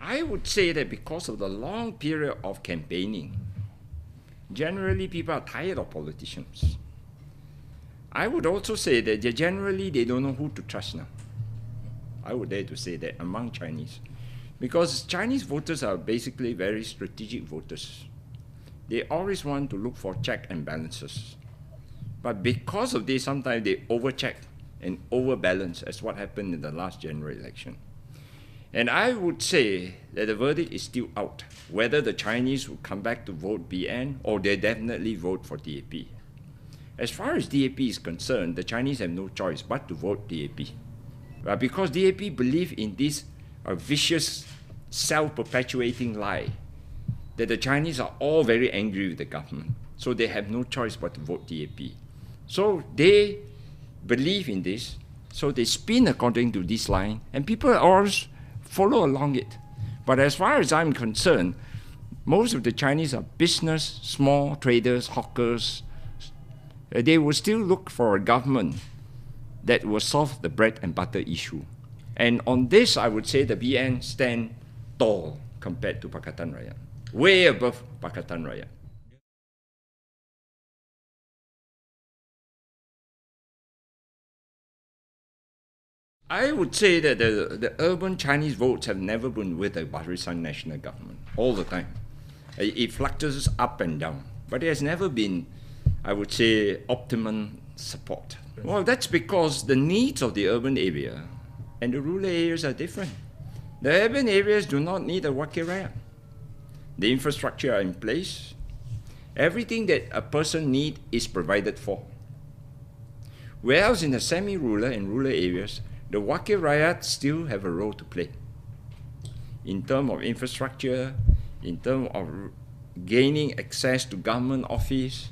I would say that because of the long period of campaigning, generally people are tired of politicians. I would also say that generally they don't know who to trust now. I would dare to say that among Chinese. Because Chinese voters are basically very strategic voters. They always want to look for check and balances. But because of this, sometimes they overcheck and overbalance, as what happened in the last general election. And I would say that the verdict is still out, whether the Chinese will come back to vote BN or they definitely vote for DAP. As far as DAP is concerned, the Chinese have no choice but to vote DAP. Because DAP believe in this vicious, self-perpetuating lie that the Chinese are all very angry with the government, so they have no choice but to vote DAP. So they believe in this, so they spin according to this line, and people always follow along it. But as far as I'm concerned, most of the Chinese are business, small traders, hawkers. They will still look for a government that will solve the bread and butter issue. And on this, I would say the BN stand tall compared to Pakatan Rakyat, way above Pakatan Rakyat. I would say that the urban Chinese votes have never been with the Barisan National Government all the time. It fluctuates up and down, but it has never been, I would say, optimum support. Well, that's because the needs of the urban area and the rural areas are different. The urban areas do not need a wakil rakyat. The infrastructure are in place. Everything that a person needs is provided for. Whereas in the semi-rural and rural areas, the wakil rakyat still have a role to play in terms of infrastructure, in terms of gaining access to government office,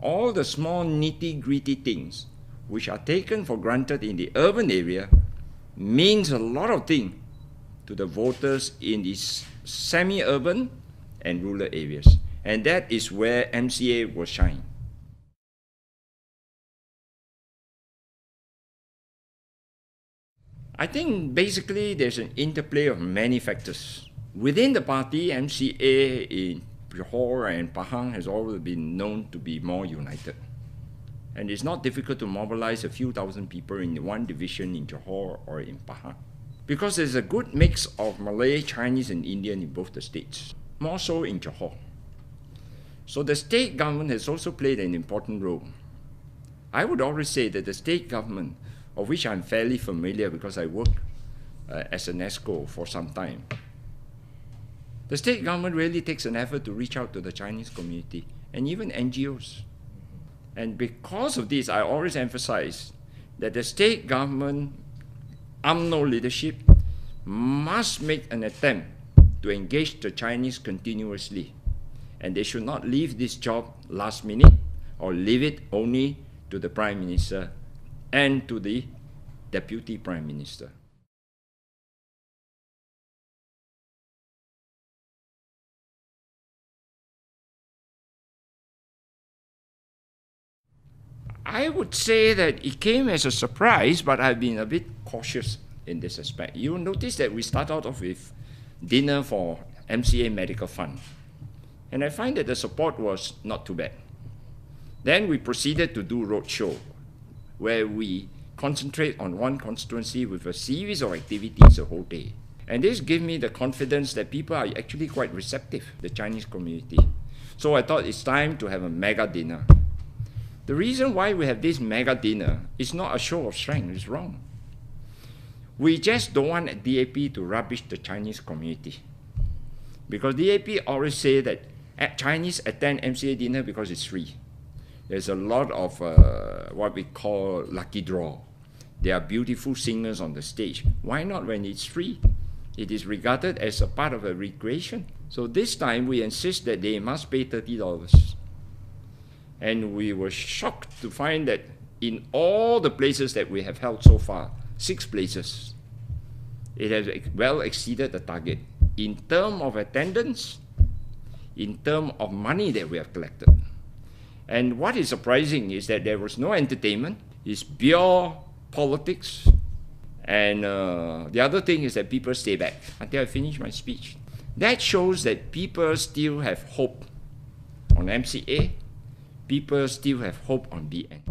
all the small nitty-gritty things which are taken for granted in the urban area means a lot of things to the voters in these semi-urban and rural areas. And that is where MCA will shine. I think basically there's an interplay of many factors. Within the party, MCA in Johor and Pahang has always been known to be more united. And it's not difficult to mobilize a few thousand people in one division in Johor or in Pahang. Because there's a good mix of Malay, Chinese and Indian in both the states, more so in Johor. So the state government has also played an important role. I would always say that the state government, of which I'm fairly familiar because I worked as an ESCO for some time, the state government really takes an effort to reach out to the Chinese community and even NGOs. And because of this, I always emphasize that the state government, UMNO leadership, must make an attempt to engage the Chinese continuously. And they should not leave this job last minute or leave it only to the Prime Minister and to the Deputy Prime Minister. I would say that it came as a surprise, but I've been a bit cautious in this aspect. You'll notice that we start out off with dinner for MCA Medical Fund. And I find that the support was not too bad. Then we proceeded to do roadshow, where we concentrate on one constituency with a series of activities the whole day. And this gave me the confidence that people are actually quite receptive, the Chinese community. So I thought it's time to have a mega dinner. The reason why we have this mega dinner is not a show of strength, it's wrong. We just don't want DAP to rubbish the Chinese community. Because DAP always say that Chinese attend MCA dinner because it's free. There's a lot of what we call lucky draw. There are beautiful singers on the stage. Why not when it's free? It is regarded as a part of a recreation. So this time we insist that they must pay $30. And we were shocked to find that in all the places that we have held so far, 6 places, it has well exceeded the target in terms of attendance, in terms of money that we have collected. And what is surprising is that there was no entertainment. It's pure politics And the other thing is that people stay back until I finish my speech. That shows that people still have hope on MCA. People still have hope on BN.